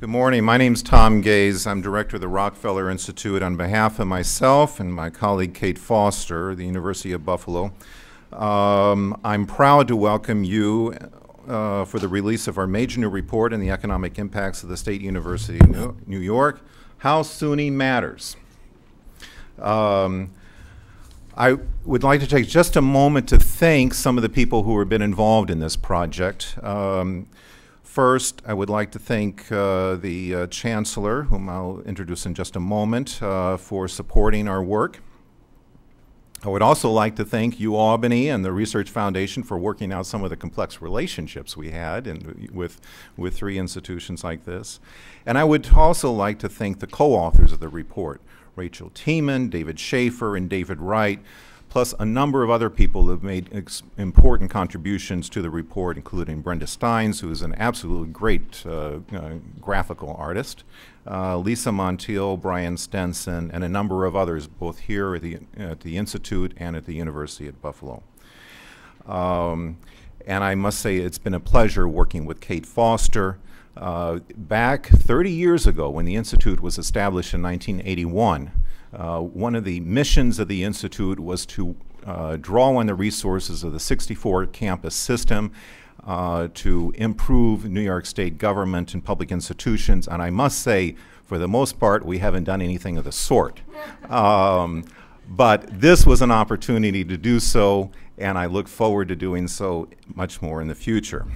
Good morning. My name's Tom Gaze. I'm director of the Rockefeller Institute. On behalf of myself and my colleague Kate Foster, the University of Buffalo, I'm proud to welcome you for the release of our major new report on the economic impacts of the State University of New York, How SUNY Matters. I would like to take just a moment to thank some of the people who have been involved in this project. First, I would like to thank the Chancellor, whom I'll introduce in just a moment, for supporting our work. I would also like to thank UAlbany and the Research Foundation for working out some of the complex relationships we had with three institutions like this. And I would also like to thank the co-authors of the report, Rachel Tiemann, David Schaefer, and David Wright, plus a number of other people who have made important contributions to the report, including Brenda Steins, who is an absolutely great graphical artist, Lisa Montiel, Brian Stenson, and a number of others, both here at the Institute and at the University at Buffalo. And I must say it's been a pleasure working with Kate Foster. Back 30 years ago, when the Institute was established in 1981, one of the missions of the Institute was to draw on the resources of the 64 campus system to improve New York State government and public institutions. And I must say, for the most part, we haven't done anything of the sort. But this was an opportunity to do so, and I look forward to doing so much more in the future.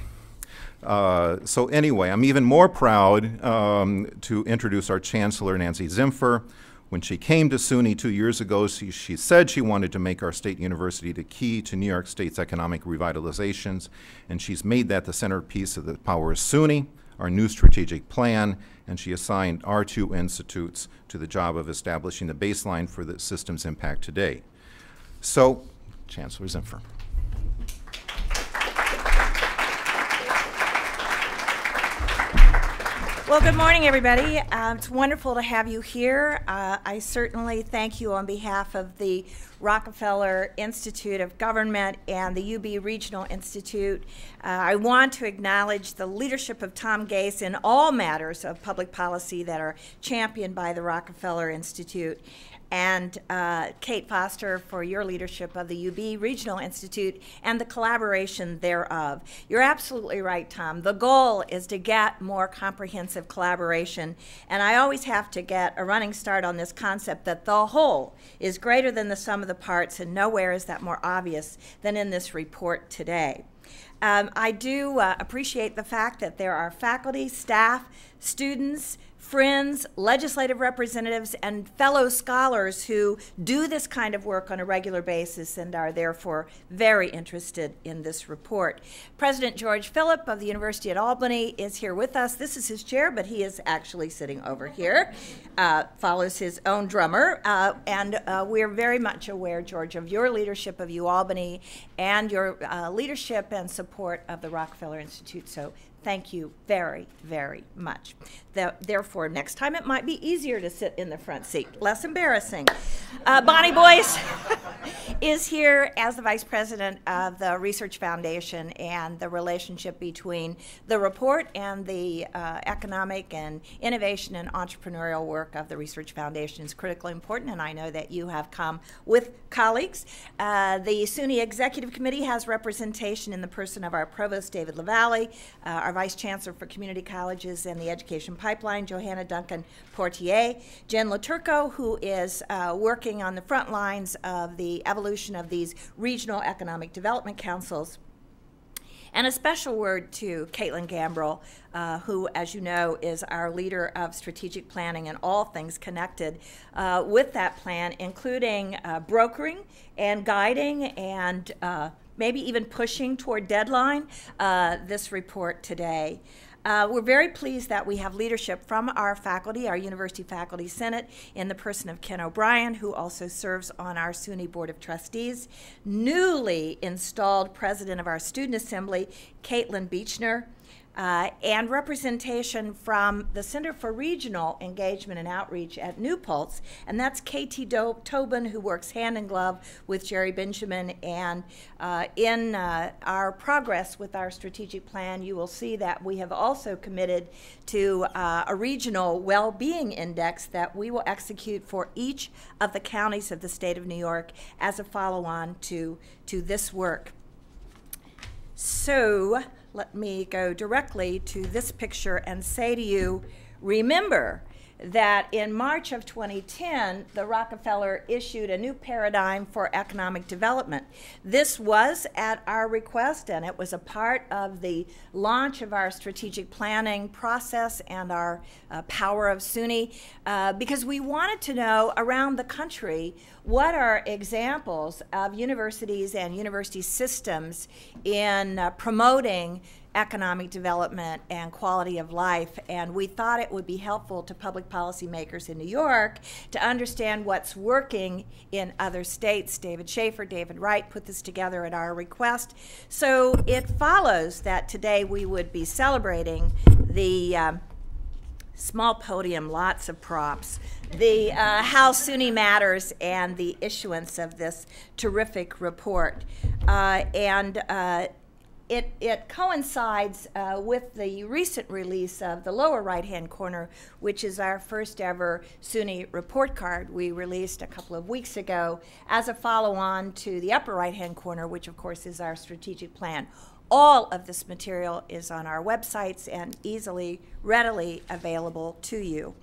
So anyway, I'm even more proud to introduce our Chancellor, Nancy Zimpher. When she came to SUNY 2 years ago, she said she wanted to make our state university the key to New York State's economic revitalizations, and she's made that the centerpiece of the Power of SUNY, our new strategic plan, and she assigned our two institutes to the job of establishing the baseline for the system's impact today. So, Chancellor Zimpher. Well, good morning, everybody. It's wonderful to have you here. I certainly thank you on behalf of the Rockefeller Institute of Government and the UB Regional Institute. I want to acknowledge the leadership of Tom Gaze in all matters of public policy that are championed by the Rockefeller Institute, and Kate Foster for your leadership of the UB Regional Institute and the collaboration thereof. You're absolutely right, Tom. The goal is to get more comprehensive collaboration, and I always have to get a running start on this concept that the whole is greater than the sum of the parts, and nowhere is that more obvious than in this report today. I do appreciate the fact that there are faculty, staff, students, friends, legislative representatives, and fellow scholars who do this kind of work on a regular basis and are therefore very interested in this report. President George Phillip of the University at Albany is here with us. This is his chair, but he is actually sitting over here, follows his own drummer, and we're very much aware, George, of your leadership of UAlbany and your leadership and support of the Rockefeller Institute. So thank you very, very much. Therefore, next time it might be easier to sit in the front seat, less embarrassing. Bonnie Boyce is here as the Vice President of the Research Foundation, and the relationship between the report and the economic and innovation and entrepreneurial work of the Research Foundation is critically important, and I know that you have come with colleagues. The SUNY Executive Committee has representation in the person of our Provost, David LaValle, our Vice Chancellor for Community Colleges and the Education Pipeline, Johanna Duncan-Portier, Jen Laturco, who is working on the front lines of the evolution of these regional economic development councils, and a special word to Caitlin Gambrill, who, as you know, is our leader of strategic planning and all things connected with that plan, including brokering and guiding and maybe even pushing toward deadline this report today. We're very pleased that we have leadership from our faculty, our University Faculty Senate, in the person of Ken O'Brien, who also serves on our SUNY Board of Trustees, newly installed President of our Student Assembly, Caitlin Beechner, and representation from the Center for Regional Engagement and Outreach at New Paltz, and that's Katie Tobin, who works hand in glove with Jerry Benjamin. And in our progress with our strategic plan, you will see that we have also committed to a regional well-being index that we will execute for each of the counties of the state of New York as a follow-on to this work. So let me go directly to this picture and say to you, remember that in March of 2010, the Rockefeller issued a new paradigm for economic development. This was at our request, and it was a part of the launch of our strategic planning process and our Power of SUNY, because we wanted to know around the country what are examples of universities and university systems in promoting economic development and quality of life, and we thought it would be helpful to public policy makers in New York to understand what's working in other states. David Schaefer, David Wright put this together at our request. So it follows that today we would be celebrating the small podium, lots of props, the how SUNY Matters and the issuance of this terrific report. It coincides with the recent release of the lower right-hand corner, which is our first ever SUNY report card we released a couple of weeks ago as a follow-on to the upper right-hand corner, which of course is our strategic plan. All of this material is on our websites and readily available to you.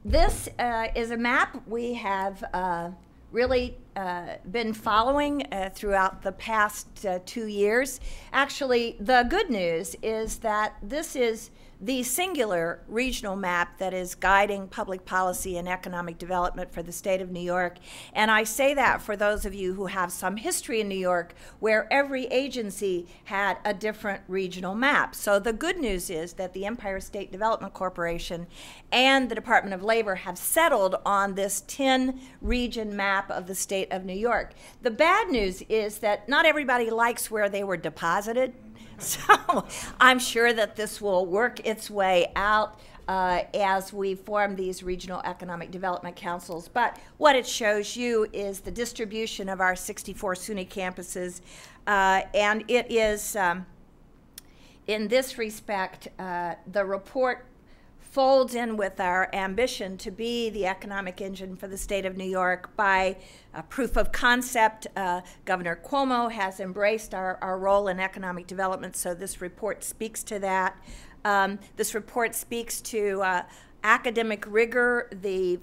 This is a map we have really been following throughout the past 2 years. Actually, the good news is that this is the singular regional map that is guiding public policy and economic development for the state of New York. And I say that for those of you who have some history in New York where every agency had a different regional map. So the good news is that the Empire State Development Corporation and the Department of Labor have settled on this 10-region map of the state of New York. The bad news is that not everybody likes where they were deposited. So I'm sure that this will work its way out as we form these regional economic development councils. But what it shows you is the distribution of our 64 SUNY campuses, and it is, in this respect, the report folds in with our ambition to be the economic engine for the state of New York by proof of concept. Governor Cuomo has embraced our role in economic development, so this report speaks to that. This report speaks to academic rigor, the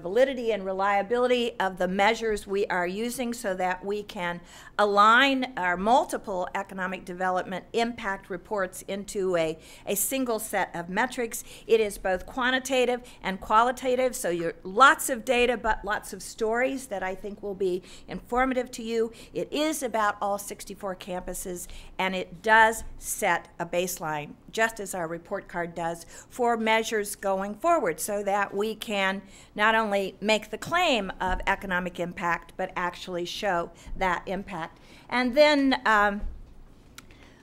validity and reliability of the measures we are using so that we can align our multiple economic development impact reports into a single set of metrics. It is both quantitative and qualitative, so you're lots of data but lots of stories that I think will be informative to you. It is about all 64 campuses, and it does set a baseline, just as our report card does, for measures going forward so that we can not only make the claim of economic impact, but actually show that impact. And then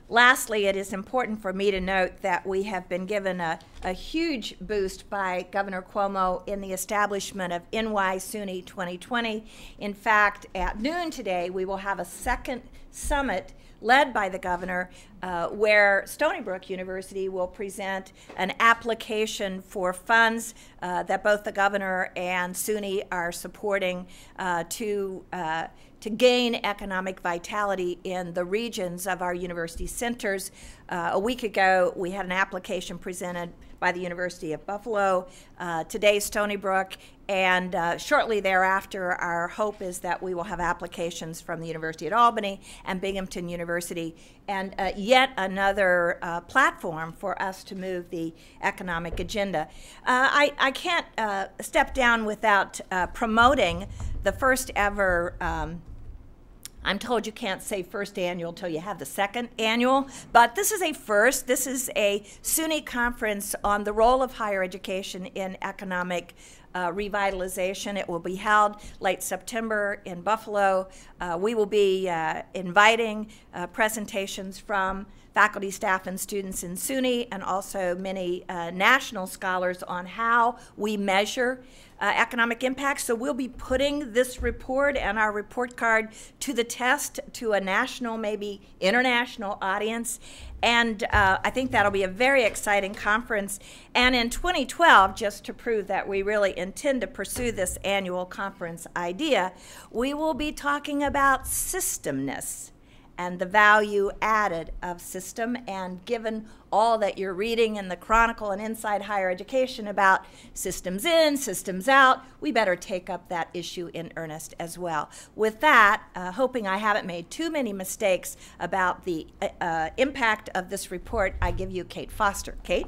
lastly, it is important for me to note that we have been given a huge boost by Governor Cuomo in the establishment of NY SUNY 2020. In fact, at noon today, we will have a second summit led by the governor, where Stony Brook University will present an application for funds that both the governor and SUNY are supporting to gain economic vitality in the regions of our university centers. A week ago, we had an application presented by the University of Buffalo, today Stony Brook, and shortly thereafter, our hope is that we will have applications from the University at Albany and Binghamton University, and yet another platform for us to move the economic agenda. I can't step down without promoting the first ever I'm told you can't say first annual till you have the second annual, but this is a first. This is a SUNY conference on the role of higher education in economic revitalization. It will be held late September in Buffalo. We will be inviting presentations from faculty, staff, and students in SUNY, and also many national scholars on how we measure economic impact. So we'll be putting this report and our report card to the test to a national, maybe international audience. And I think that'll be a very exciting conference. And in 2012, just to prove that we really intend to pursue this annual conference idea, we will be talking about systemness and the value added of system. And given all that you're reading in the Chronicle and Inside Higher Education about systems in, systems out, we better take up that issue in earnest as well. With that, hoping I haven't made too many mistakes about the impact of this report, I give you Kate Foster. Kate?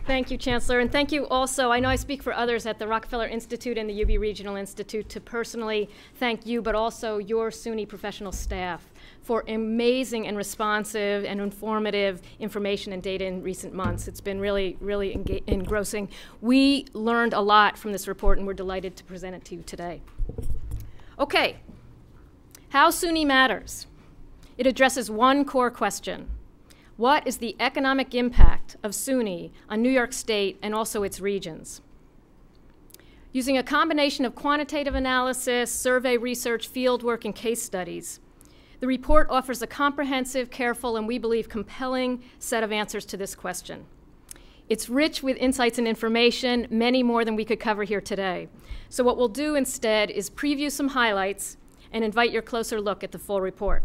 Thank you, Chancellor, and thank you also. I know I speak for others at the Rockefeller Institute and the UB Regional Institute to personally thank you, but also your SUNY professional staff for amazing and responsive and informative information and data in recent months. It's been really, really engrossing. We learned a lot from this report, and we're delighted to present it to you today. Okay, how SUNY matters. It addresses one core question. What is the economic impact of SUNY on New York State and also its regions? Using a combination of quantitative analysis, survey research, fieldwork, and case studies, the report offers a comprehensive, careful, and we believe compelling set of answers to this question. It's rich with insights and information, many more than we could cover here today. So what we'll do instead is preview some highlights and invite your closer look at the full report.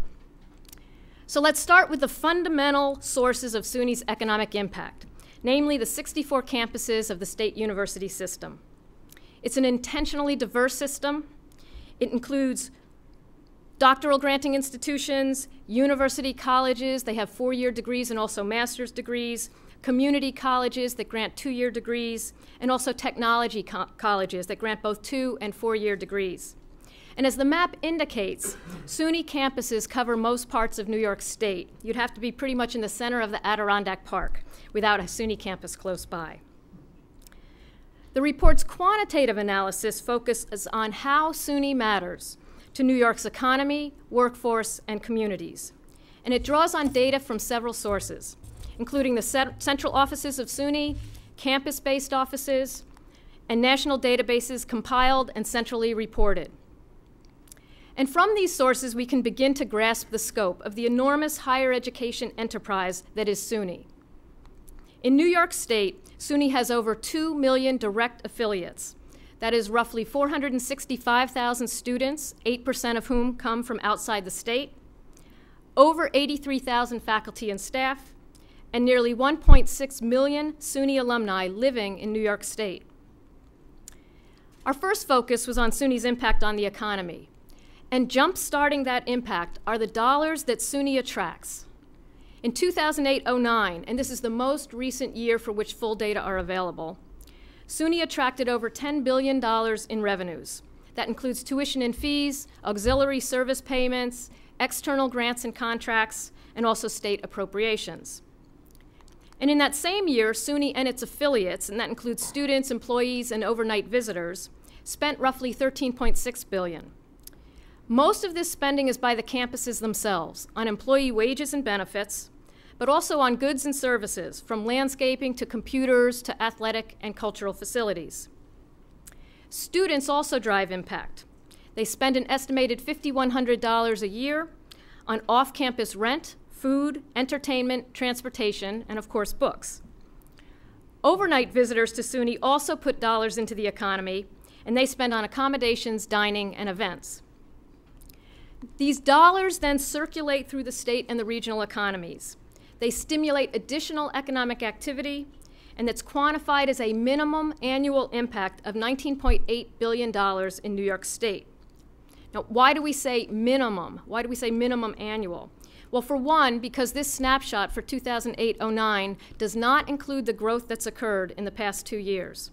So let's start with the fundamental sources of SUNY's economic impact, namely the 64 campuses of the state university system. It's an intentionally diverse system. It includes doctoral granting institutions, university colleges, they have 4-year degrees and also master's degrees, community colleges that grant 2-year degrees, and also technology colleges that grant both 2- and 4-year degrees. And as the map indicates, SUNY campuses cover most parts of New York State. You'd have to be pretty much in the center of the Adirondack Park without a SUNY campus close by. The report's quantitative analysis focuses on how SUNY matters to New York's economy, workforce, and communities. And it draws on data from several sources, including the central offices of SUNY, campus-based offices, and national databases compiled and centrally reported. And from these sources, we can begin to grasp the scope of the enormous higher education enterprise that is SUNY. In New York State, SUNY has over 2 million direct affiliates. That is roughly 465,000 students, 8% of whom come from outside the state, over 83,000 faculty and staff, and nearly 1.6 million SUNY alumni living in New York State. Our first focus was on SUNY's impact on the economy. And jump-starting that impact are the dollars that SUNY attracts. In 2008-09, and this is the most recent year for which full data are available, SUNY attracted over $10 billion in revenues. That includes tuition and fees, auxiliary service payments, external grants and contracts, and also state appropriations. And in that same year, SUNY and its affiliates, and that includes students, employees, and overnight visitors, spent roughly $13.6 billion. Most of this spending is by the campuses themselves, on employee wages and benefits, but also on goods and services, from landscaping to computers to athletic and cultural facilities. Students also drive impact. They spend an estimated $5,100 a year on off-campus rent, food, entertainment, transportation, and of course, books. Overnight visitors to SUNY also put dollars into the economy, and they spend on accommodations, dining, and events. These dollars then circulate through the state and the regional economies. They stimulate additional economic activity, and that's quantified as a minimum annual impact of $19.8 billion in New York State. Now, why do we say minimum? Why do we say minimum annual? Well, for one, because this snapshot for 2008-09 does not include the growth that's occurred in the past 2 years.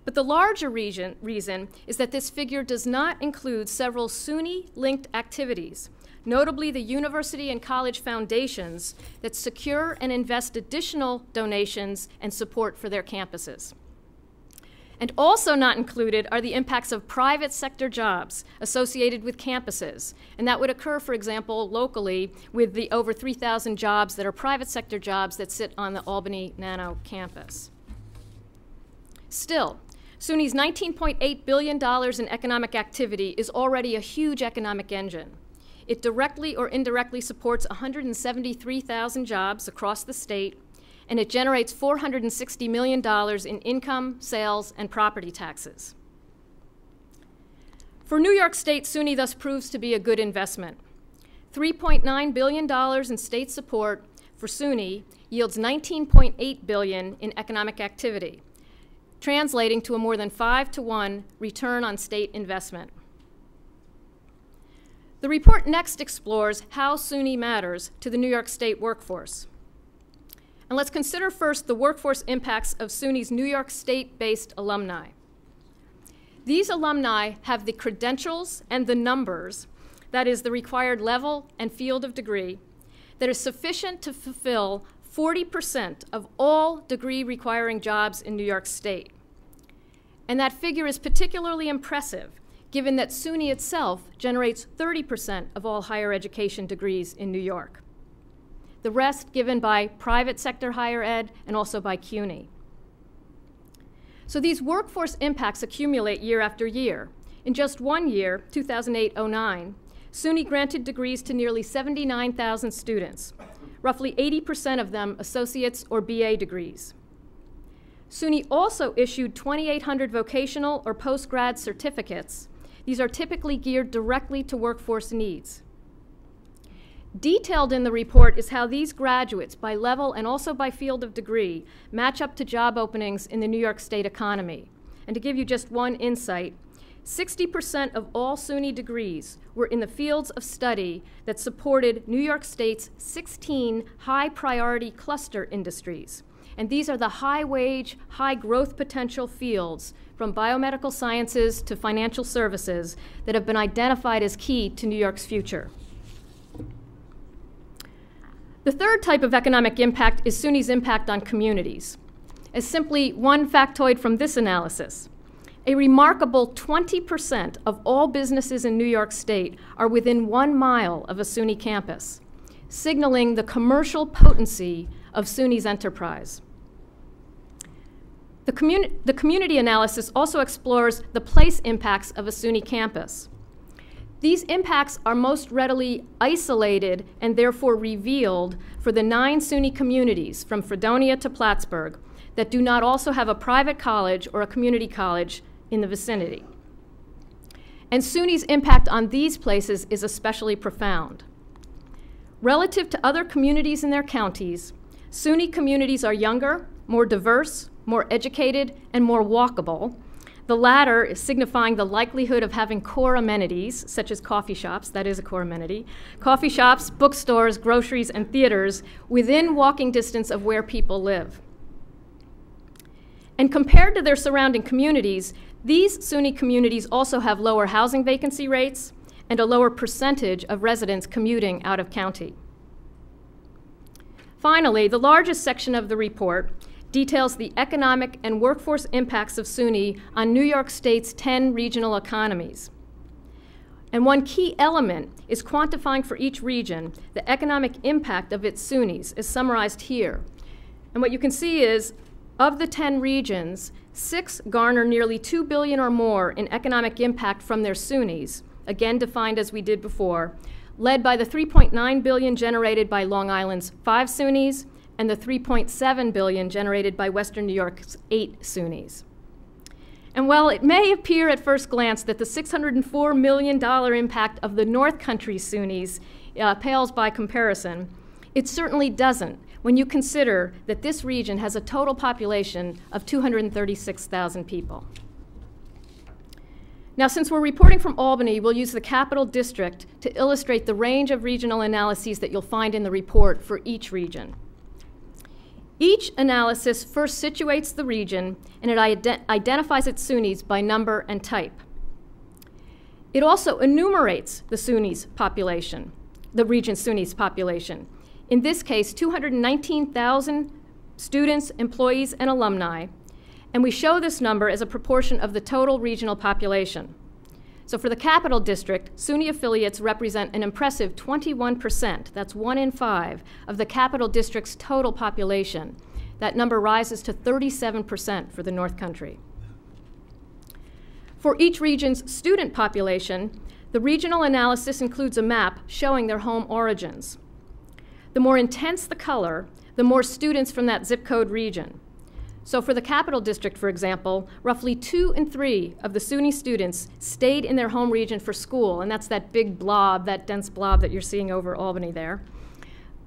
But the larger reason is that this figure does not include several SUNY-linked activities, notably the university and college foundations that secure and invest additional donations and support for their campuses. And also not included are the impacts of private sector jobs associated with campuses. And that would occur, for example, locally with the over 3,000 jobs that are private sector jobs that sit on the Albany Nano campus. Still, SUNY's $19.8 billion in economic activity is already a huge economic engine. It directly or indirectly supports 173,000 jobs across the state, and it generates $460 million in income, sales, and property taxes. For New York State, SUNY thus proves to be a good investment. $3.9 billion in state support for SUNY yields $19.8 billion in economic activity, translating to a more than 5-to-1 return on state investment. The report next explores how SUNY matters to the New York State workforce. And let's consider first the workforce impacts of SUNY's New York State-based alumni. These alumni have the credentials and the numbers, that is the required level and field of degree, that is sufficient to fulfill 40% of all degree-requiring jobs in New York State. And that figure is particularly impressive, given that SUNY itself generates 30% of all higher education degrees in New York. The rest given by private sector higher ed and also by CUNY. So these workforce impacts accumulate year after year. In just 1 year, 2008-09, SUNY granted degrees to nearly 79,000 students, roughly 80% of them associates or BA degrees. SUNY also issued 2,800 vocational or post-grad certificates. These are typically geared directly to workforce needs. Detailed in the report is how these graduates, by level and also by field of degree, match up to job openings in the New York State economy. And to give you just one insight, 60% of all SUNY degrees were in the fields of study that supported New York State's 16 high-priority cluster industries. And these are the high-wage, high-growth potential fields, from biomedical sciences to financial services, that have been identified as key to New York's future. The third type of economic impact is SUNY's impact on communities. As simply one factoid from this analysis, a remarkable 20% of all businesses in New York State are within 1 mile of a SUNY campus, signaling the commercial potency of SUNY's enterprise. The community analysis also explores the place impacts of a SUNY campus. These impacts are most readily isolated and therefore revealed for the 9 SUNY communities from Fredonia to Plattsburgh that do not also have a private college or a community college in the vicinity. And SUNY's impact on these places is especially profound. Relative to other communities in their counties, SUNY communities are younger, more diverse, more educated, and more walkable. The latter is signifying the likelihood of having core amenities, such as coffee shops, that is a core amenity, coffee shops, bookstores, groceries, and theaters within walking distance of where people live. And compared to their surrounding communities, these SUNY communities also have lower housing vacancy rates and a lower percentage of residents commuting out of county. Finally, the largest section of the report details the economic and workforce impacts of SUNY on New York State's 10 regional economies. And one key element is quantifying for each region the economic impact of its SUNYs, as summarized here. And what you can see is, of the 10 regions, 6 garner nearly $2 billion or more in economic impact from their SUNYs, again defined as we did before, led by the $3.9 billion generated by Long Island's 5 SUNYs and the $3.7 billion generated by Western New York's 8 SUNYs. And while it may appear at first glance that the $604 million impact of the North Country SUNYs pales by comparison, it certainly doesn't when you consider that this region has a total population of 236,000 people. Now, since we're reporting from Albany, we'll use the Capital District to illustrate the range of regional analyses that you'll find in the report for each region. Each analysis first situates the region, and it identifies its SUNYs by number and type. It also enumerates the SUNY's population, the region's SUNY's population. In this case, 219,000 students, employees, and alumni. And we show this number as a proportion of the total regional population. So for the Capital District, SUNY affiliates represent an impressive 21%, that's 1 in 5, of the Capital District's total population. That number rises to 37% for the North Country. For each region's student population, the regional analysis includes a map showing their home origins. The more intense the color, the more students from that zip code region. So for the Capital District, for example, roughly 2 in 3 of the SUNY students stayed in their home region for school, and that's that big blob, that dense blob that you're seeing over Albany there,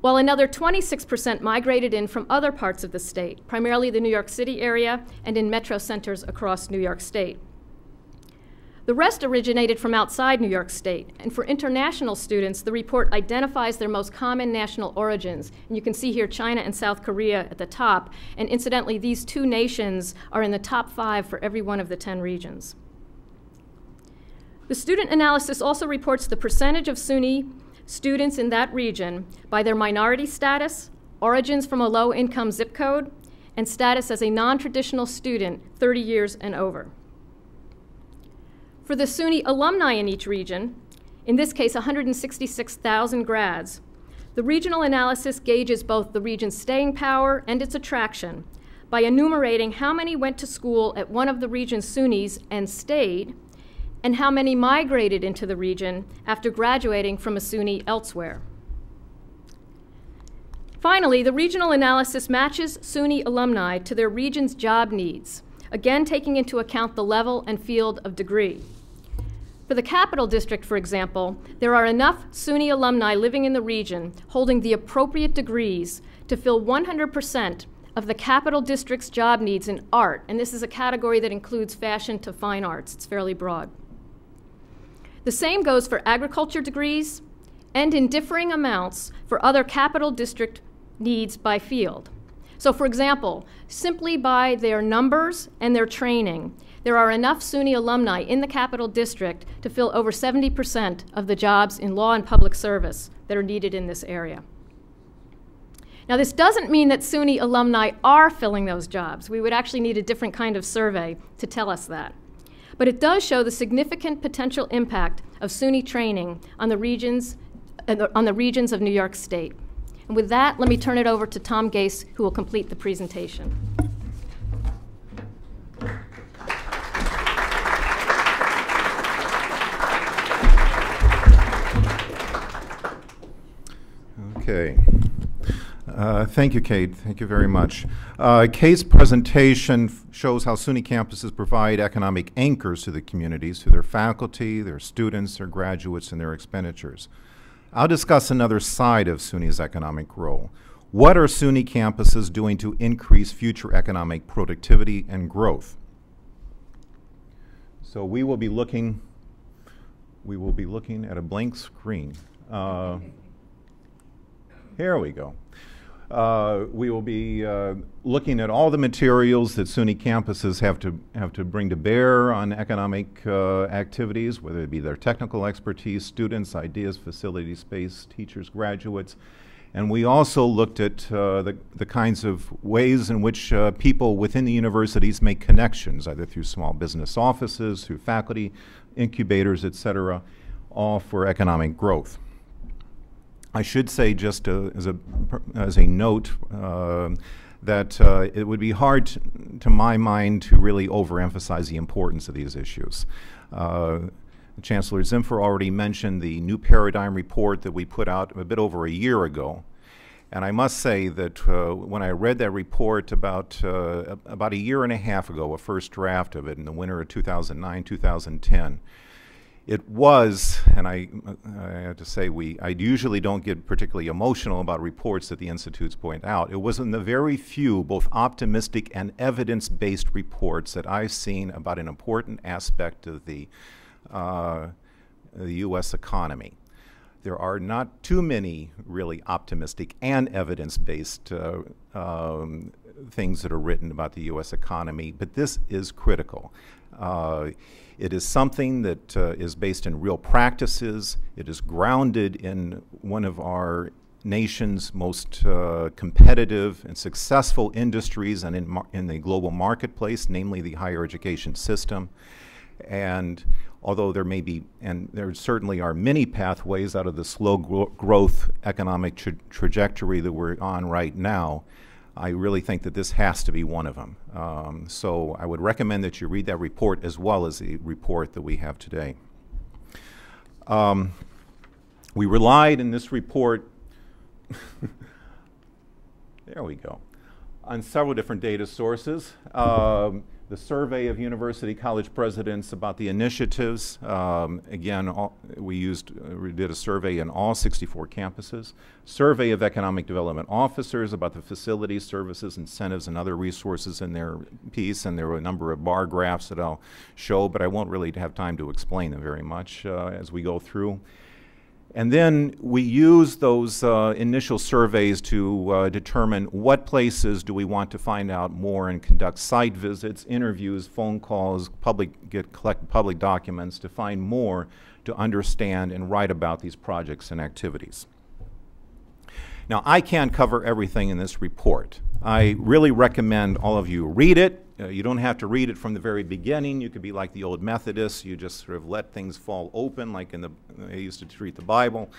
while another 26% migrated in from other parts of the state, primarily the New York City area and in metro centers across New York State. The rest originated from outside New York State, and for international students, the report identifies their most common national origins. And you can see here China and South Korea at the top, and incidentally, these 2 nations are in the top 5 for every one of the 10 regions. The student analysis also reports the percentage of SUNY students in that region by their minority status, origins from a low-income zip code, and status as a non-traditional student 30 years and over. For the SUNY alumni in each region, in this case 166,000 grads, the regional analysis gauges both the region's staying power and its attraction by enumerating how many went to school at one of the region's SUNYs and stayed, and how many migrated into the region after graduating from a SUNY elsewhere. Finally, the regional analysis matches SUNY alumni to their region's job needs, again taking into account the level and field of degree. For the Capital District, for example, there are enough SUNY alumni living in the region holding the appropriate degrees to fill 100% of the Capital District's job needs in art, and this is a category that includes fashion to fine arts. It's fairly broad. The same goes for agriculture degrees and in differing amounts for other Capital District needs by field. So for example, simply by their numbers and their training, there are enough SUNY alumni in the Capital District to fill over 70% of the jobs in law and public service that are needed in this area. Now, this doesn't mean that SUNY alumni are filling those jobs. We would actually need a different kind of survey to tell us that. But it does show the significant potential impact of SUNY training on the regions of New York State. And with that, let me turn it over to Tom Gase, who will complete the presentation. Okay. Thank you, Kate. Thank you very much. Kate's presentation shows how SUNY campuses provide economic anchors to the communities, to their faculty, their students, their graduates, and their expenditures. I'll discuss another side of SUNY's economic role. What are SUNY campuses doing to increase future economic productivity and growth? So we will be looking at a blank screen. Here we go. We will be looking at all the materials that SUNY campuses have to bring to bear on economic activities, whether it be their technical expertise, students, ideas, facilities, space, teachers, graduates. And we also looked at the kinds of ways in which people within the universities make connections, either through small business offices, through faculty, incubators, et cetera, all for economic growth. I should say, just as a note, that it would be hard, to my mind, to really overemphasize the importance of these issues. Chancellor Zimpher already mentioned the New Paradigm report that we put out a bit over a year ago. And I must say that when I read that report about a year and a half ago, a first draft of it in the winter of 2009, 2010, it was, and I have to say, I usually don't get particularly emotional about reports that the institutes point out. It was in the very few, both optimistic and evidence-based reports that I've seen about an important aspect of the U.S. economy. There are not too many really optimistic and evidence-based things that are written about the U.S. economy, but this is critical. It is something that is based in real practices. It is grounded in one of our nation's most competitive and successful industries and in the global marketplace, namely the higher education system. And although there may be, and there certainly are many pathways out of the slow growth economic trajectory that we're on right now, I really think that this has to be one of them. So I would recommend that you read that report as well as the report that we have today. We relied in this report, there we go, on several different data sources. The survey of university college presidents about the initiatives. Again, we did a survey in all 64 campuses. Survey of economic development officers about the facilities, services, incentives, and other resources in their piece. And there were a number of bar graphs that I'll show, but I won't really have time to explain them very much as we go through. And then we use those initial surveys to determine what places do we want to find out more and conduct site visits, interviews, phone calls, collect public documents to find more to understand and write about these projects and activities. Now, I can't cover everything in this report. I really recommend all of you read it. You don't have to read it from the very beginning. You could be like the old Methodists. You just sort of let things fall open, like they used to treat the Bible.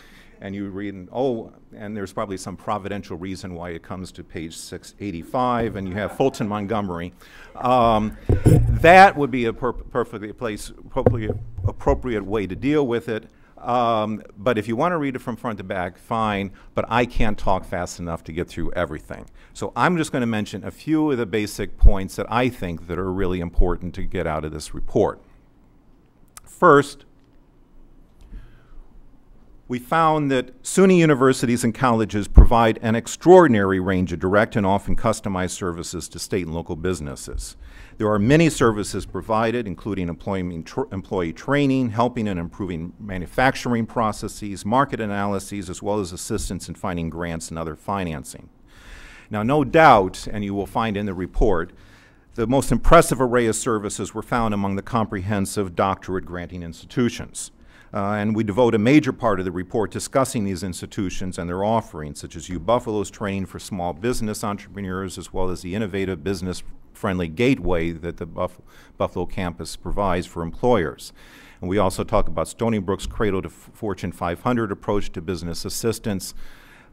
And you read, and there's probably some providential reason why it comes to page 685, and you have Fulton Montgomery. That would be a perfectly appropriate way to deal with it. But if you want to read it from front to back, fine, but I can't talk fast enough to get through everything. So I'm just going to mention a few of the basic points that I think that are really important to get out of this report. First, we found that SUNY universities and colleges provide an extraordinary range of direct and often customized services to state and local businesses. There are many services provided, including employee training, helping and improving manufacturing processes, market analyses, as well as assistance in finding grants and other financing. Now, no doubt, and you will find in the report, the most impressive array of services were found among the comprehensive doctorate granting institutions. And we devote a major part of the report discussing these institutions and their offerings, such as UBuffalo's training for small business entrepreneurs, as well as the innovative business-friendly gateway that the Buffalo campus provides for employers. And we also talk about Stony Brook's Cradle to Fortune 500 approach to business assistance,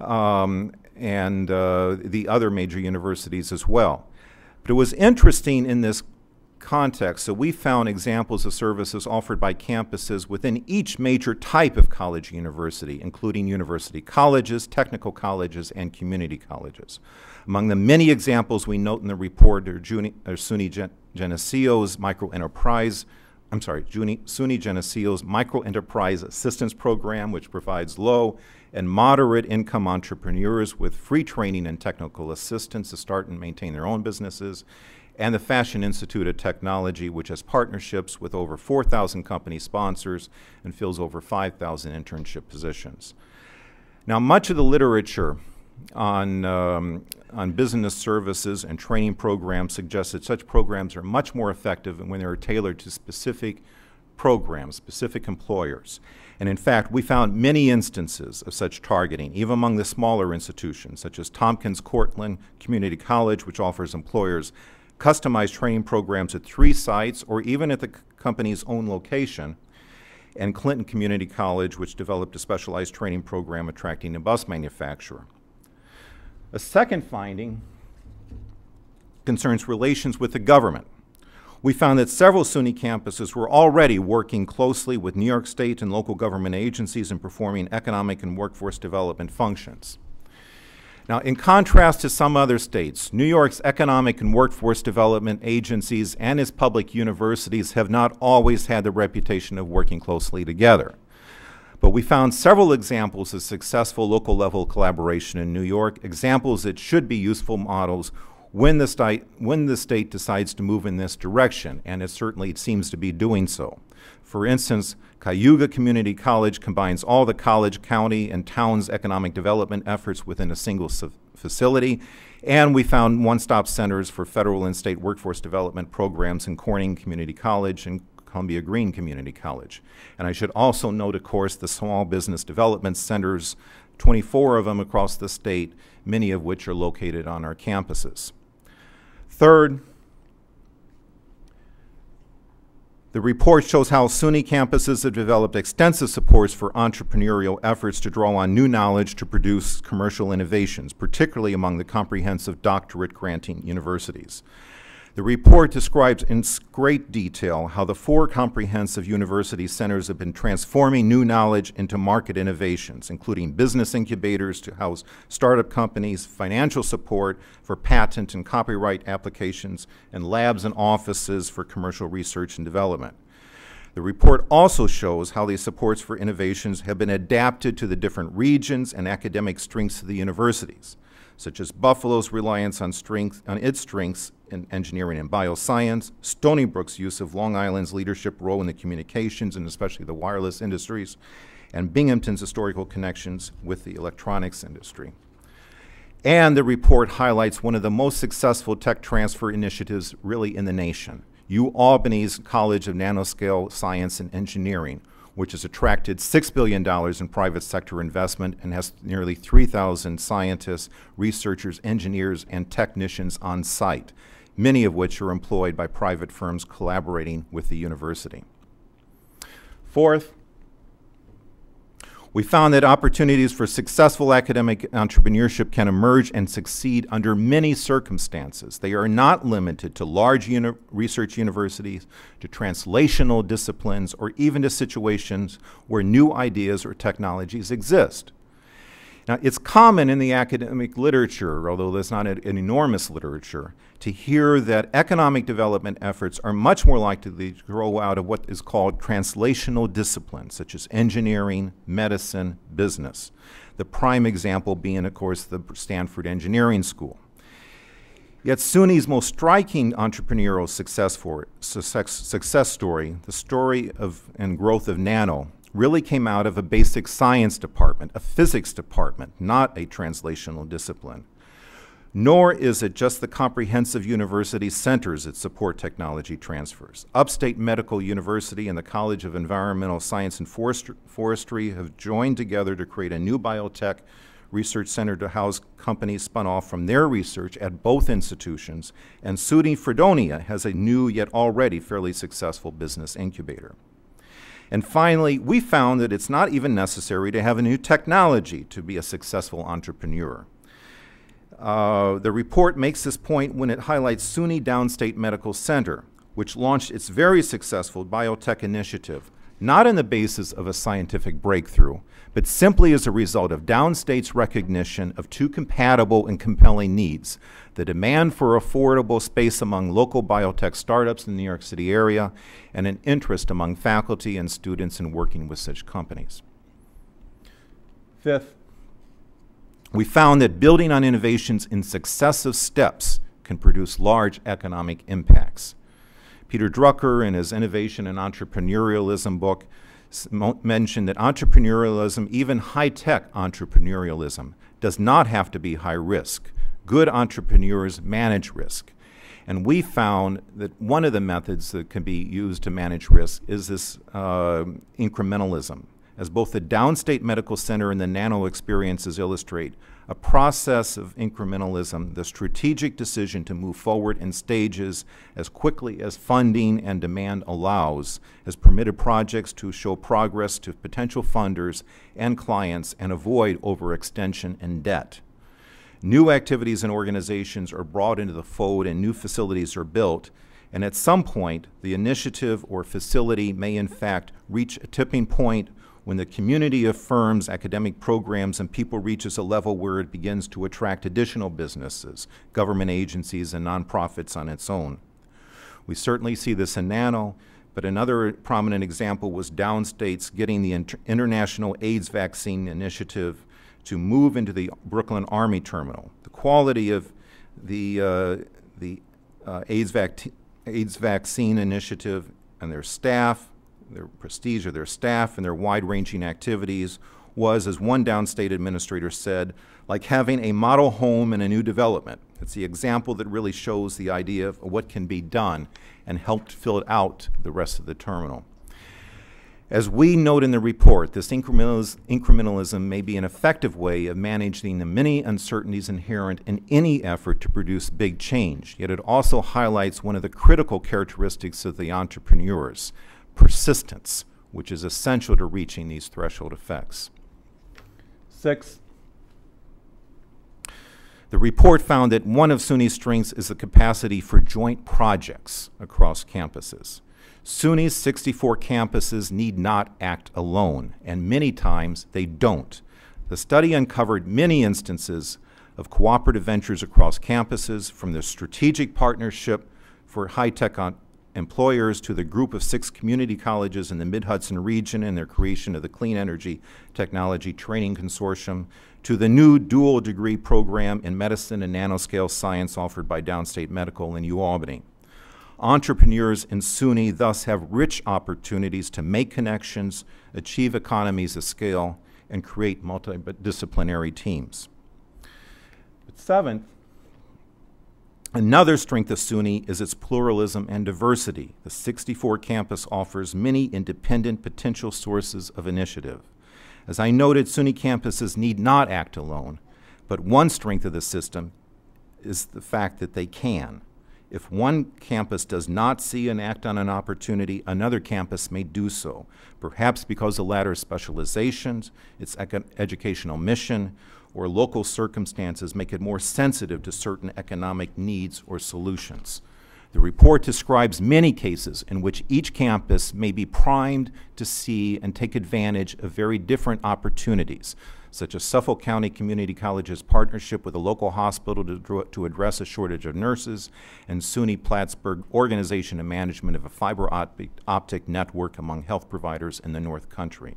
and the other major universities as well. But it was interesting in this context, so we found examples of services offered by campuses within each major type of college university, including university colleges, technical colleges, and community colleges. Among the many examples we note in the report are SUNY Geneseo's SUNY Geneseo's Microenterprise Assistance Program, which provides low and moderate income entrepreneurs with free training and technical assistance to start and maintain their own businesses, and the Fashion Institute of Technology, which has partnerships with over 4,000 company sponsors and fills over 5,000 internship positions. Now, much of the literature on business services and training programs suggests that such programs are much more effective when they are tailored to specific programs, specific employers. And in fact, we found many instances of such targeting, even among the smaller institutions, such as Tompkins Cortland Community College, which offers employers customized training programs at 3 sites or even at the company's own location, and Clinton Community College, which developed a specialized training program attracting a bus manufacturer. A second finding concerns relations with the government. We found that several SUNY campuses were already working closely with New York State and local government agencies in performing economic and workforce development functions. Now, in contrast to some other states, New York's economic and workforce development agencies and its public universities have not always had the reputation of working closely together. But we found several examples of successful local-level collaboration in New York, examples that should be useful models when the state decides to move in this direction, and it certainly seems to be doing so. For instance, Cayuga Community College combines all the college, county, and town's economic development efforts within a single facility, and we found one-stop centers for federal and state workforce development programs in Corning Community College and Columbia Green Community College. And I should also note, of course, the small business development centers 24 of them across the state, many of which are located on our campuses. Third, the report shows how SUNY campuses have developed extensive supports for entrepreneurial efforts to draw on new knowledge to produce commercial innovations, particularly among the comprehensive doctorate granting universities. The report describes in great detail how the 4 comprehensive university centers have been transforming new knowledge into market innovations, including business incubators to house startup companies, financial support for patent and copyright applications, and labs and offices for commercial research and development. The report also shows how these supports for innovations have been adapted to the different regions and academic strengths of the universities, such as Buffalo's reliance on its strengths in engineering and bioscience, Stony Brook's use of Long Island's leadership role in the communications and especially the wireless industries, and Binghamton's historical connections with the electronics industry. And the report highlights one of the most successful tech transfer initiatives really in the nation, UAlbany's College of Nanoscale Science and Engineering, which has attracted $6 billion in private sector investment and has nearly 3,000 scientists, researchers, engineers, and technicians on site, many of which are employed by private firms collaborating with the university. Fourth, we found that opportunities for successful academic entrepreneurship can emerge and succeed under many circumstances. They are not limited to large research universities, to translational disciplines, or even to situations where new ideas or technologies exist. Now, it's common in the academic literature, although there's not an enormous literature, to hear that economic development efforts are much more likely to grow out of what is called translational disciplines, such as engineering, medicine, business. The prime example being, of course, the Stanford Engineering School. Yet SUNY's most striking entrepreneurial success story, the story of and growth of Nano, really came out of a basic science department, a physics department, not a translational discipline. Nor is it just the comprehensive university centers that support technology transfers. Upstate Medical University and the College of Environmental Science and Forestry have joined together to create a new biotech research center to house companies spun off from their research at both institutions, and SUNY Fredonia has a new yet already fairly successful business incubator. And finally, we found that it's not even necessary to have a new technology to be a successful entrepreneur. The report makes this point when it highlights SUNY Downstate Medical Center, which launched its very successful biotech initiative, not on the basis of a scientific breakthrough, but simply as a result of Downstate's recognition of 2 compatible and compelling needs: the demand for affordable space among local biotech startups in the New York City area, and an interest among faculty and students in working with such companies. Fifth, we found that building on innovations in successive steps can produce large economic impacts. Peter Drucker, in his Innovation and Entrepreneurialism book, mentioned that entrepreneurialism, even high-tech entrepreneurialism, does not have to be high risk. Good entrepreneurs manage risk. And we found that one of the methods that can be used to manage risk is this incrementalism. As both the Downstate Medical Center and the Nano experiences illustrate, a process of incrementalism, the strategic decision to move forward in stages as quickly as funding and demand allows, has permitted projects to show progress to potential funders and clients and avoid overextension and debt. New activities and organizations are brought into the fold and new facilities are built, and at some point, the initiative or facility may in fact reach a tipping point when the community of firms, academic programs, and people reaches a level where it begins to attract additional businesses, government agencies, and nonprofits on its own. We certainly see this in Nano, but another prominent example was Downstate's getting the International AIDS Vaccine Initiative to move into the Brooklyn Army Terminal. The quality of the AIDS Vaccine Initiative and their staff, their prestige of their staff and their wide-ranging activities was, as one Downstate administrator said, like having a model home in a new development. It's the example that really shows the idea of what can be done and helped fill out the rest of the terminal. As we note in the report, this incrementalism may be an effective way of managing the many uncertainties inherent in any effort to produce big change, yet it also highlights one of the critical characteristics of the entrepreneurs, persistence, which is essential to reaching these threshold effects. 6. The report found that one of SUNY's strengths is the capacity for joint projects across campuses. SUNY's 64 campuses need not act alone, and many times they don't. The study uncovered many instances of cooperative ventures across campuses, from the strategic partnership for high-tech employers to the group of 6 community colleges in the Mid-Hudson region and their creation of the Clean Energy Technology Training Consortium, to the new dual degree program in medicine and nanoscale science offered by Downstate Medical in UAlbany. Entrepreneurs in SUNY thus have rich opportunities to make connections, achieve economies of scale, and create multidisciplinary teams. But 7th, another strength of SUNY is its pluralism and diversity. The 64 campus offers many independent potential sources of initiative. As I noted, SUNY campuses need not act alone, but one strength of the system is the fact that they can. If one campus does not see and act on an opportunity, another campus may do so, perhaps because the latter's specializations, its educational mission, or local circumstances make it more sensitive to certain economic needs or solutions. The report describes many cases in which each campus may be primed to see and take advantage of very different opportunities, such as Suffolk County Community College's partnership with a local hospital to address a shortage of nurses, and SUNY Plattsburgh organization and management of a fiber optic network among health providers in the North Country.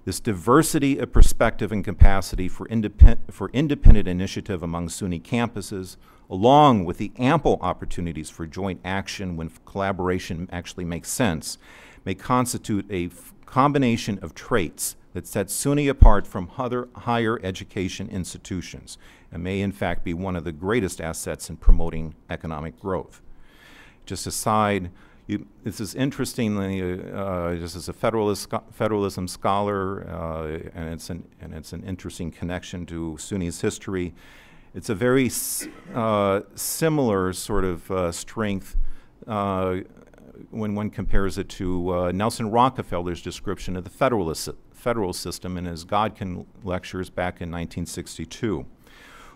This diversity of perspective and capacity for independent initiative among SUNY campuses, along with the ample opportunities for joint action when collaboration actually makes sense, may constitute a combination of traits that sets SUNY apart from other higher education institutions and may in fact be one of the greatest assets in promoting economic growth. Just aside, this is interestingly, just as a federalism scholar, and it's an interesting connection to SUNY's history. It's a very similar sort of strength when one compares it to Nelson Rockefeller's description of the federal system in his Godkin lectures back in 1962,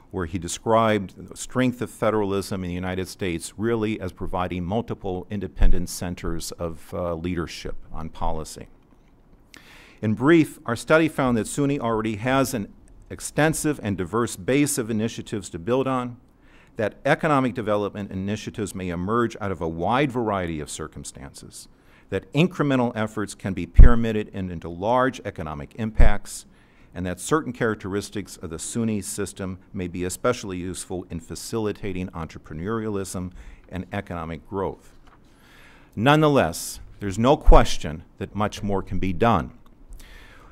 where he described the strength of federalism in the United States really as providing multiple independent centers of leadership on policy. In brief, our study found that SUNY already has an extensive and diverse base of initiatives to build on, that economic development initiatives may emerge out of a wide variety of circumstances, that incremental efforts can be pyramided into large economic impacts, and that certain characteristics of the SUNY system may be especially useful in facilitating entrepreneurialism and economic growth. Nonetheless, there's no question that much more can be done.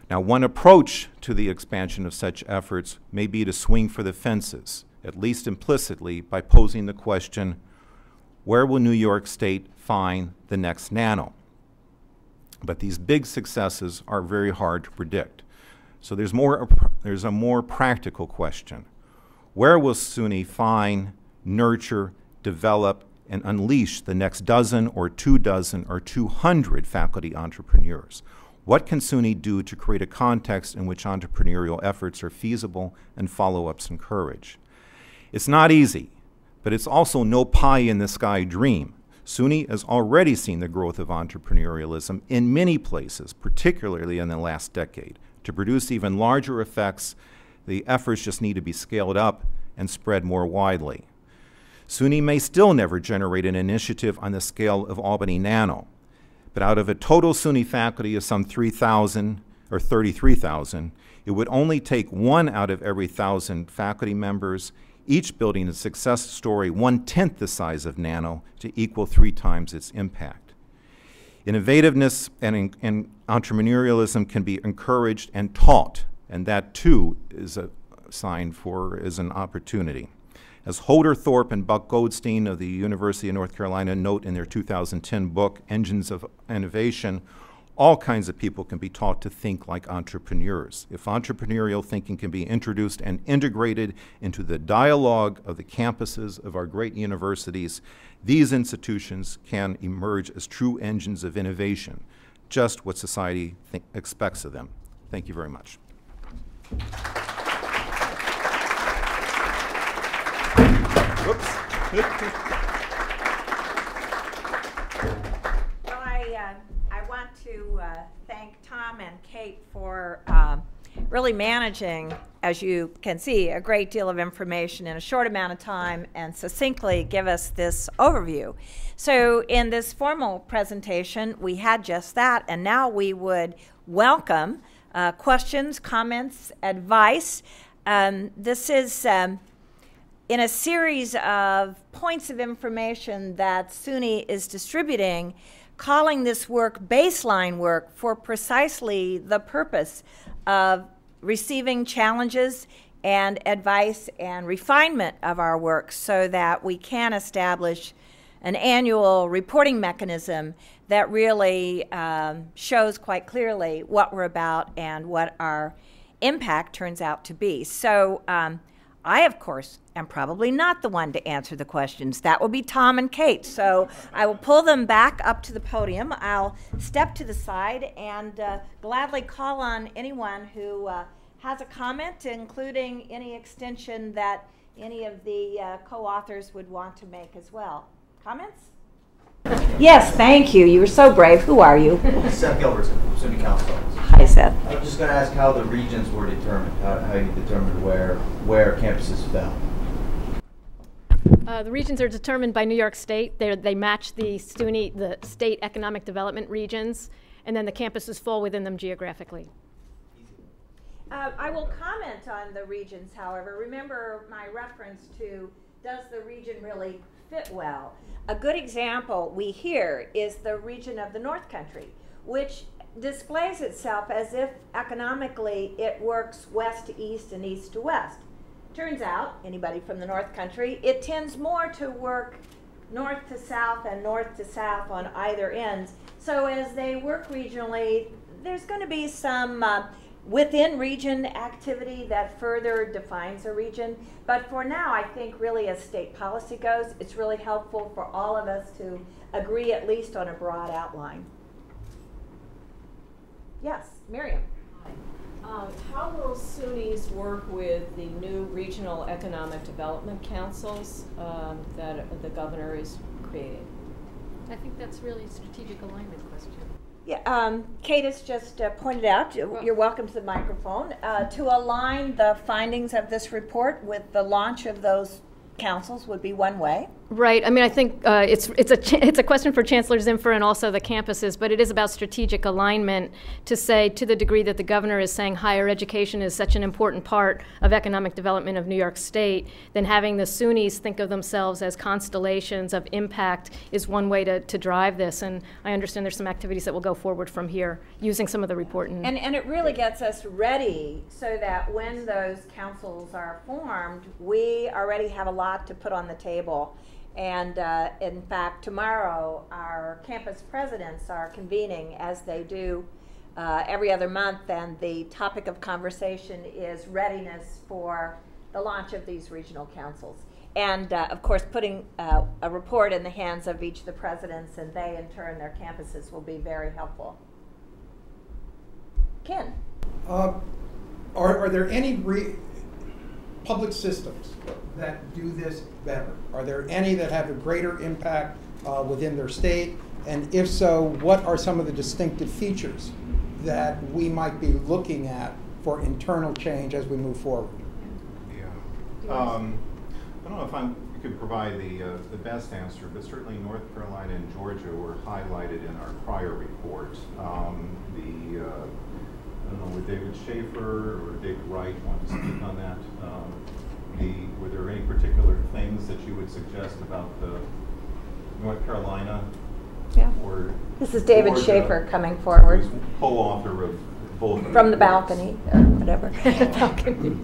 Now, one approach to the expansion of such efforts may be to swing for the fences, at least implicitly, by posing the question, where will New York State find the next Nano? But these big successes are very hard to predict. So there's a more practical question. Where will SUNY find, nurture, develop, and unleash the next dozen or 2 dozen or 200 faculty entrepreneurs? What can SUNY do to create a context in which entrepreneurial efforts are feasible and follow-ups encouraged? It's not easy, but it's also no pie-in-the-sky dream. SUNY has already seen the growth of entrepreneurialism in many places, particularly in the last decade. To produce even larger effects, the efforts just need to be scaled up and spread more widely. SUNY may still never generate an initiative on the scale of Albany Nano, but out of a total SUNY faculty of some 3,000 or 33,000, it would only take 1 out of every 1,000 faculty members, each building a success story 1/10 the size of Nano to equal 3 times its impact. Innovativeness and entrepreneurialism can be encouraged and taught, and that too is a sign is an opportunity. As Holder Thorpe and Buck Goldstein of the University of North Carolina note in their 2010 book, Engines of Innovation, All kinds of people can be taught to think like entrepreneurs. If entrepreneurial thinking can be introduced and integrated into the dialogue of the campuses of our great universities, these institutions can emerge as true engines of innovation, just what society expects of them. Thank you very much. Whoops. Well, I want to thank Tom and Kate for really managing, as you can see, a great deal of information in a short amount of time and succinctly give us this overview. So in this formal presentation, we had just that, and now we would welcome questions, comments, advice. This is in a series of points of information that SUNY is distributing, calling this work baseline work for precisely the purpose of receiving challenges and advice and refinement of our work so that we can establish an annual reporting mechanism that really shows quite clearly what we're about and what our impact turns out to be. So I, of course, am probably not the one to answer the questions. That will be Tom and Kate. So I will pull them back up to the podium. I'll step to the side and gladly call on anyone who has a comment, including any extension that any of the co-authors would want to make as well. Comments? Yes, thank you. You were so brave. Who are you? Seth Gilbert, SUNY Council. Hi, Seth. I'm just going to ask how the regions were determined, how you determined where campuses fell. The regions are determined by New York State. They match the SUNY, the state economic development regions, and then the campuses fall within them geographically. I will comment on the regions, however. Remember my reference to, does the region really fit well? A good example we hear is the region of the North Country, which displays itself as if economically it works west to east and east to west. Turns out, anybody from the North Country, it tends more to work north to south and north to south on either ends. So as they work regionally, there's going to be some within region activity that further defines a region. But for now, I think really as state policy goes, it's really helpful for all of us to agree at least on a broad outline. Yes, Miriam. How will SUNYs work with the new regional economic development councils that the governor is creating? I think that's really a strategic alignment question. Yeah, Kate has just pointed out, you're welcome to the microphone, to align the findings of this report with the launch of those councils would be one way. Right. I mean, I think it's a question for Chancellor Zimfer and also the campuses, but it is about strategic alignment to say, to the degree that the governor is saying higher education is such an important part of economic development of New York State, then having the SUNYs think of themselves as constellations of impact is one way to drive this. And I understand there's some activities that will go forward from here using some of the report. And it really gets us ready so that when those councils are formed, we already have a lot to put on the table. And in fact, tomorrow our campus presidents are convening, as they do every other month, and the topic of conversation is readiness for the launch of these regional councils. And of course, putting a report in the hands of each of the presidents, and they in turn, their campuses, will be very helpful. Ken? Are there any public systems that do this better? Are there any that have a greater impact within their state? And if so, what are some of the distinctive features that we might be looking at for internal change as we move forward? Yeah. I don't know if you could provide the best answer, but certainly North Carolina and Georgia were highlighted in our prior report. I don't know, would David Schaefer or David Wright want to speak on that? Were there any particular things that you would suggest about the North Carolina? Yeah. Or this is David Georgia, Schaefer coming forward. Who's co-author of both. From the balcony, or whatever. Balcony.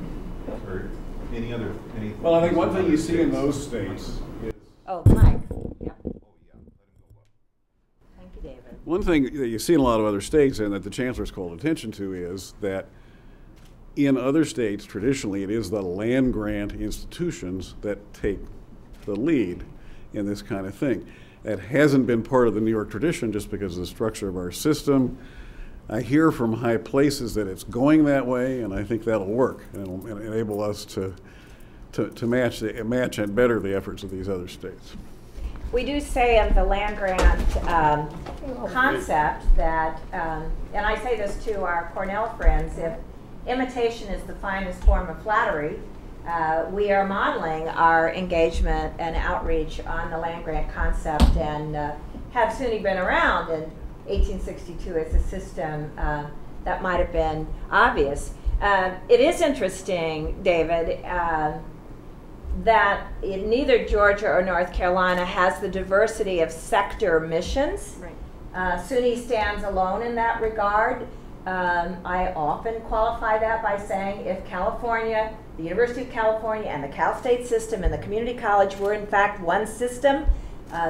Or anything? Well, I think one thing you see in those states is... Oh, Mike. Yeah. Oh, yeah. Let him go up. Thank you, David. One thing that you see in a lot of other states and that the chancellor's called attention to is that in other states, traditionally, it is the land-grant institutions that take the lead in this kind of thing. That hasn't been part of the New York tradition just because of the structure of our system. I hear from high places that it's going that way, and I think that'll work and it'll enable us to match and better the efforts of these other states. We do say of the land grant concept that, and I say this to our Cornell friends, if imitation is the finest form of flattery, we are modeling our engagement and outreach on the land grant concept, and have SUNY been around in 1862 as a system, that might have been obvious. It is interesting, David, that neither Georgia or North Carolina has the diversity of sector missions. Right. SUNY stands alone in that regard. I often qualify that by saying if California, the University of California and the Cal State system and the community college were in fact one system,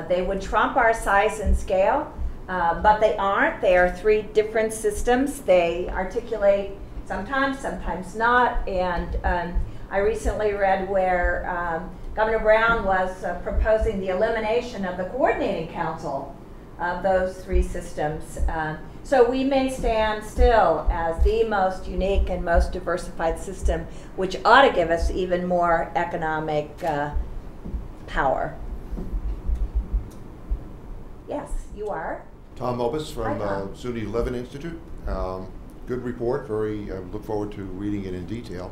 they would trump our size and scale, but they aren't. They are three different systems. They articulate sometimes, sometimes not, and I recently read where Governor Brown was proposing the elimination of the coordinating council of those three systems. So we may stand still as the most unique and most diversified system, which ought to give us even more economic power. Yes, you are. Tom Obis from Hi, Tom. SUNY Levin Institute. Good report. I look forward to reading it in detail.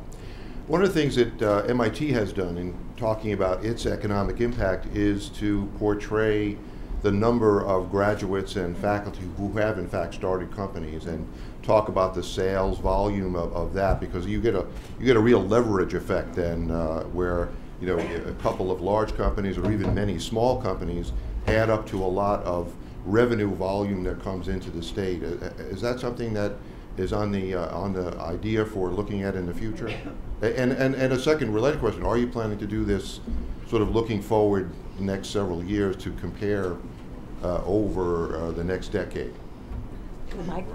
One of the things that MIT has done in talking about its economic impact is to portray the number of graduates and faculty who have in fact started companies and talk about the sales volume of that, because you get a real leverage effect then where a couple of large companies or even many small companies add up to a lot of revenue volume that comes into the state. Is that something that is on the idea for looking at in the future? And a second related question, are you planning to do this sort of looking forward the next several years to compare over the next decade? Mike?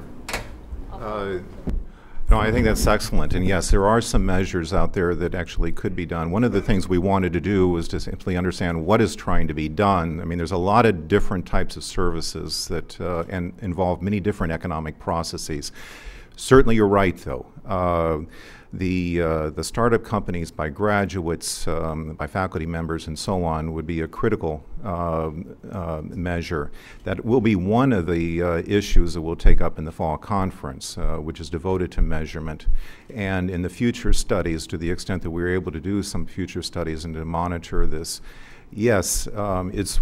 No, I think that's excellent. And yes, there are some measures out there that actually could be done. One of the things we wanted to do was to simply understand what is trying to be done. I mean, there's a lot of different types of services that and involve many different economic processes. Certainly you're right, though. The startup companies by graduates, by faculty members and so on would be a critical measure. That will be one of the issues that we'll take up in the fall conference, which is devoted to measurement. And in the future studies, to the extent that we're able to do some future studies and to monitor this, yes,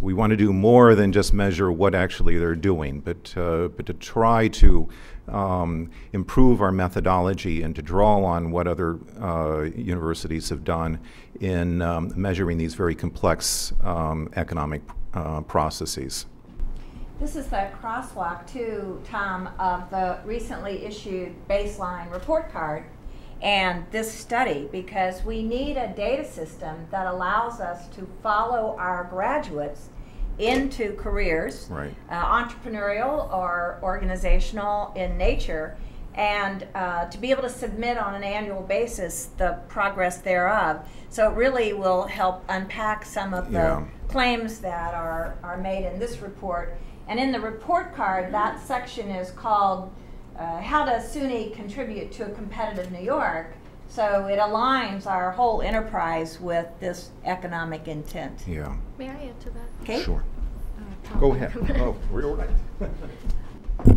we want to do more than just measure what actually they're doing, but to try to improve our methodology and to draw on what other universities have done in measuring these very complex economic processes. This is the crosswalk, too, Tom, of the recently issued baseline report card and this study, because we need a data system that allows us to follow our graduates into careers, right, entrepreneurial or organizational in nature, and to be able to submit on an annual basis the progress thereof. So it really will help unpack some of the claims that are made in this report. And in the report card, that section is called How Does SUNY Contribute to a Competitive New York? So it aligns our whole enterprise with this economic intent. Yeah. May I add to that? Okay. Sure. Go ahead. Oh, we're all right.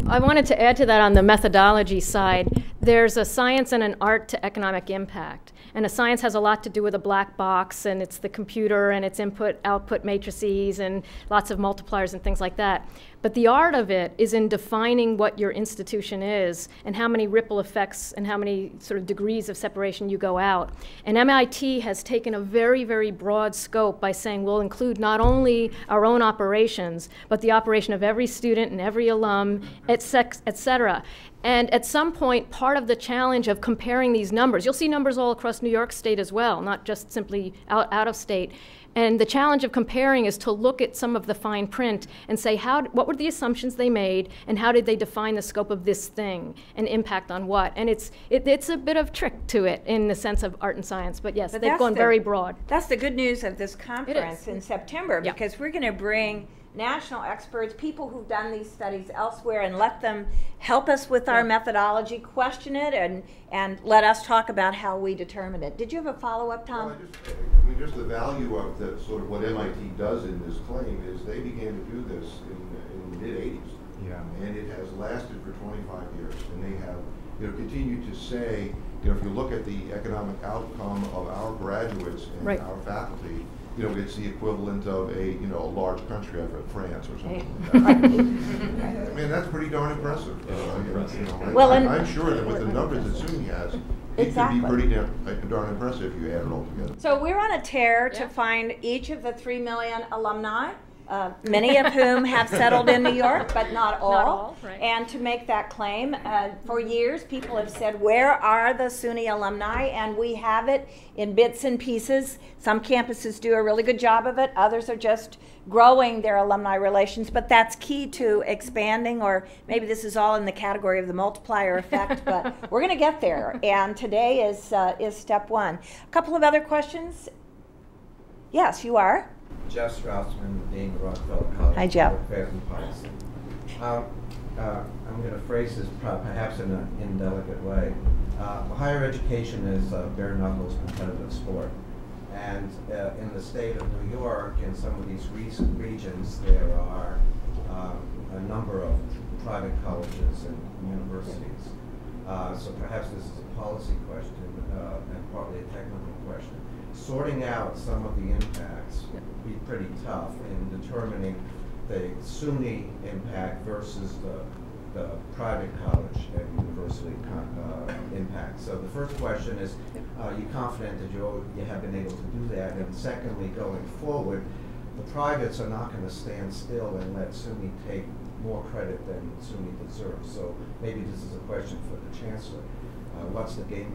I wanted to add to that on the methodology side. There's a science and an art to economic impact. And a science has a lot to do with a black box, and it's the computer, and it's input-output matrices, and lots of multipliers and things like that. But the art of it is in defining what your institution is and how many ripple effects and how many sort of degrees of separation you go out. And MIT has taken a very, very broad scope by saying we'll include not only our own operations, but the operation of every student and every alum, et cetera. And at some point, part of the challenge of comparing these numbers, you'll see numbers all across New York State as well, not just simply out of state. And the challenge of comparing is to look at some of the fine print and say, what were the assumptions they made, and how did they define the scope of this thing and impact on what? And it's a bit of trick to it in the sense of art and science, but yes, they've gone very broad. That's the good news of this conference in September, Yeah. because we're going to bring national experts, people who've done these studies elsewhere, and let them help us with our methodology, question it, and let us talk about how we determine it. Did you have a follow-up, Tom? Well, just the value of the sort of what MIT does in this claim is they began to do this in the mid-'80s. Yeah. And it has lasted for 25 years. And they have continued to say, if you look at the economic outcome of our graduates and Right. our faculty, it's the equivalent of a large country, France or something like that. I mean, that's pretty darn impressive. Well, I'm sure that with the numbers that SUNY has, it could be pretty darn impressive if you add it all together. So we're on a tear to find each of the 3 million alumni, many of whom have settled in New York, but not all. Not all, right. And to make that claim, for years people have said, where are the SUNY alumni? And we have it in bits and pieces. Some campuses do a really good job of it. Others are just growing their alumni relations. But that's key to expanding, or maybe this is all in the category of the multiplier effect, but we're going to get there. And today is step one. A couple of other questions? Yes, you are. Jeff Straussman, Dean of Rockefeller College. Hi, Jeff. Affairs and Policy. I'm going to phrase this perhaps in an indelicate way. Higher education is a bare knuckles competitive sport. And in the state of New York, in some of these recent regions, there are a number of private colleges and universities. So perhaps this is a policy question and partly a technical question. Sorting out some of the impacts would be pretty tough in determining the SUNY impact versus the private college and university impact. So the first question is, are you confident that you have been able to do that? And secondly, going forward, the privates are not going to stand still and let SUNY take more credit than SUNY deserves. So maybe this is a question for the Chancellor. What's the game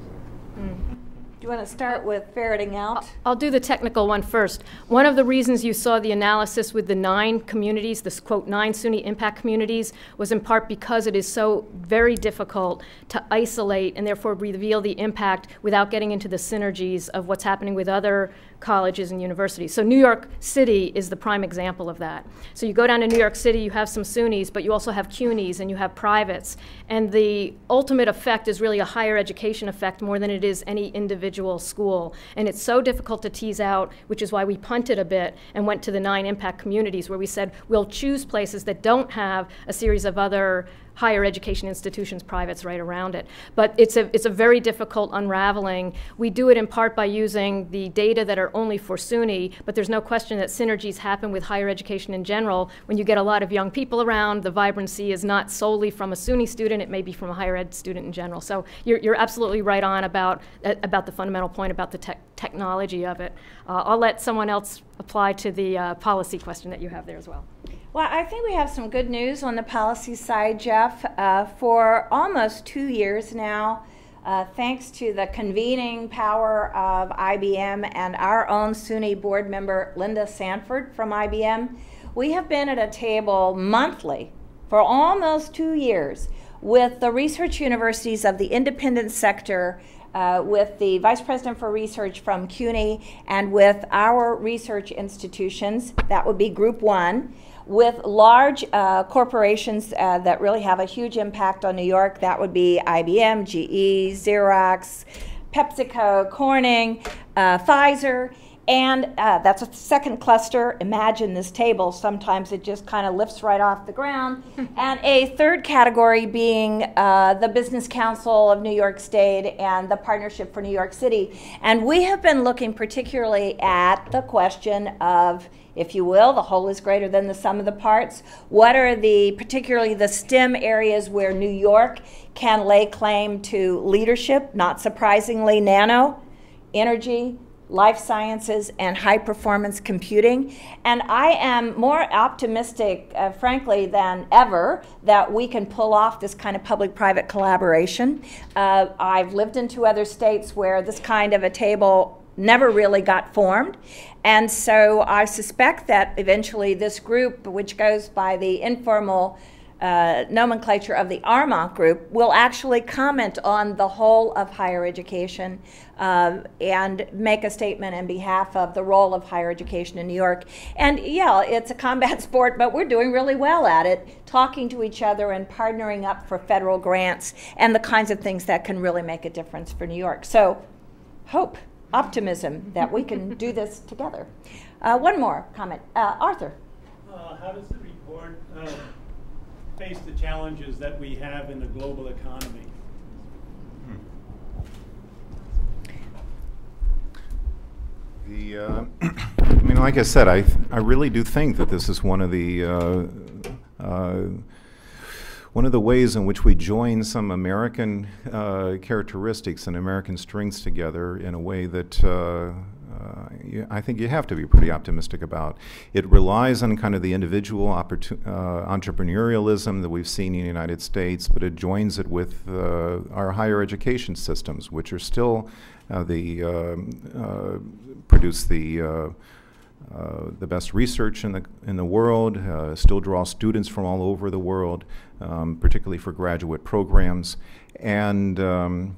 plan? Do you want to start with ferreting out? I'll do the technical one first. One of the reasons you saw the analysis with the 9 communities, this quote 9 SUNY impact communities, was in part because it is so very difficult to isolate and therefore reveal the impact without getting into the synergies of what's happening with other colleges and universities. So New York City is the prime example of that. So you go down to New York City, you have some SUNYs, but you also have CUNYs and you have privates. And the ultimate effect is really a higher education effect more than it is any individual school. And it's so difficult to tease out, which is why we punted a bit and went to the 9 impact communities, where we said we'll choose places that don't have a series of other higher education institutions, privates right around it. But it's a very difficult unraveling. We do it in part by using the data that are only for SUNY, but there's no question that synergies happen with higher education in general. When you get a lot of young people around, the vibrancy is not solely from a SUNY student, it may be from a higher ed student in general. So you're absolutely right on about the fundamental point about the technology of it. I'll let someone else apply to the policy question that you have there as well. Well, I think we have some good news on the policy side, Jeff. For almost 2 years now, thanks to the convening power of IBM and our own SUNY board member, Linda Sanford from IBM, we have been at a table monthly for almost 2 years with the research universities of the independent sector, with the Vice President for Research from CUNY, and with our research institutions, that would be Group 1, with large corporations that really have a huge impact on New York. That would be IBM, GE, Xerox, PepsiCo, Corning, Pfizer, and that's a second cluster. Imagine this table. Sometimes it just kind of lifts right off the ground. And a third category being the Business Council of New York State and the Partnership for New York City. And we have been looking particularly at the question of, if you will, the whole is greater than the sum of the parts. What are particularly the STEM areas where New York can lay claim to leadership? Not surprisingly, nano, energy, life sciences, and high-performance computing. And I am more optimistic, frankly, than ever that we can pull off this kind of public-private collaboration. I've lived in 2 other states where this kind of a table never really got formed. And so I suspect that eventually this group, which goes by the informal nomenclature of the Armonk Group, will actually comment on the whole of higher education and make a statement on behalf of the role of higher education in New York. And yeah, it's a combat sport, but we're doing really well at it, talking to each other and partnering up for federal grants and the kinds of things that can really make a difference for New York. So hope, optimism that we can do this together. One more comment. Arthur. How does the report face the challenges that we have in the global economy? I mean, like I said, I really do think that this is one of the ways in which we join some American characteristics and American strengths together in a way that I think you have to be pretty optimistic about. It relies on kind of the individual entrepreneurialism that we've seen in the United States, but it joins it with our higher education systems, which are still produce the best research in the world, still draw students from all over the world, particularly for graduate programs. And to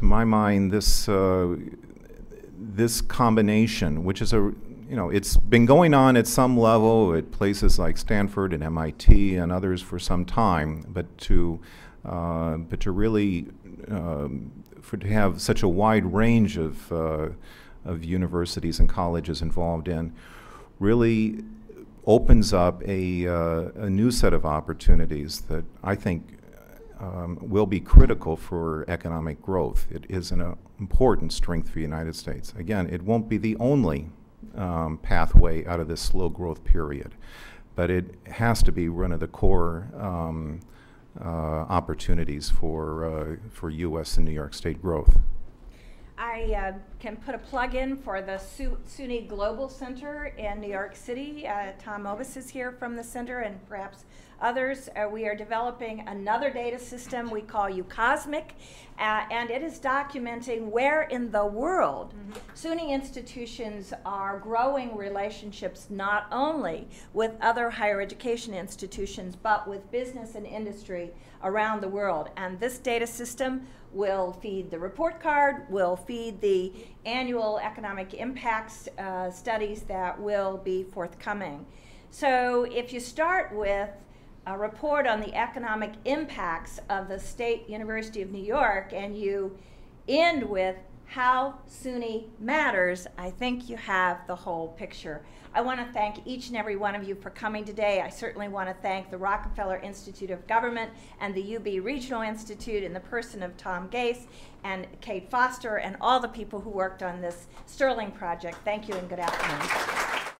my mind, this combination, which is it's been going on at some level at places like Stanford and MIT and others for some time, but to really to have such a wide range of universities and colleges involved in really opens up a new set of opportunities that I think will be critical for economic growth. It is an important strength for the United States. Again, it won't be the only pathway out of this slow growth period, but it has to be one of the core opportunities for U.S. and New York State growth. I can put a plug in for the SUNY Global Center in New York City. Tom Obis is here from the center, and perhaps others. We are developing another data system we call UCosmic, and it is documenting where in the world SUNY institutions are growing relationships not only with other higher education institutions, but with business and industry around the world. And this data system will feed the report card, will feed the annual economic impacts studies that will be forthcoming. So if you start with a report on the economic impacts of the State University of New York and you end with how SUNY matters, I think you have the whole picture. I want to thank each and every one of you for coming today. I certainly want to thank the Rockefeller Institute of Government and the UB Regional Institute in the person of Tom Gase and Kate Foster and all the people who worked on this sterling project. Thank you and good afternoon.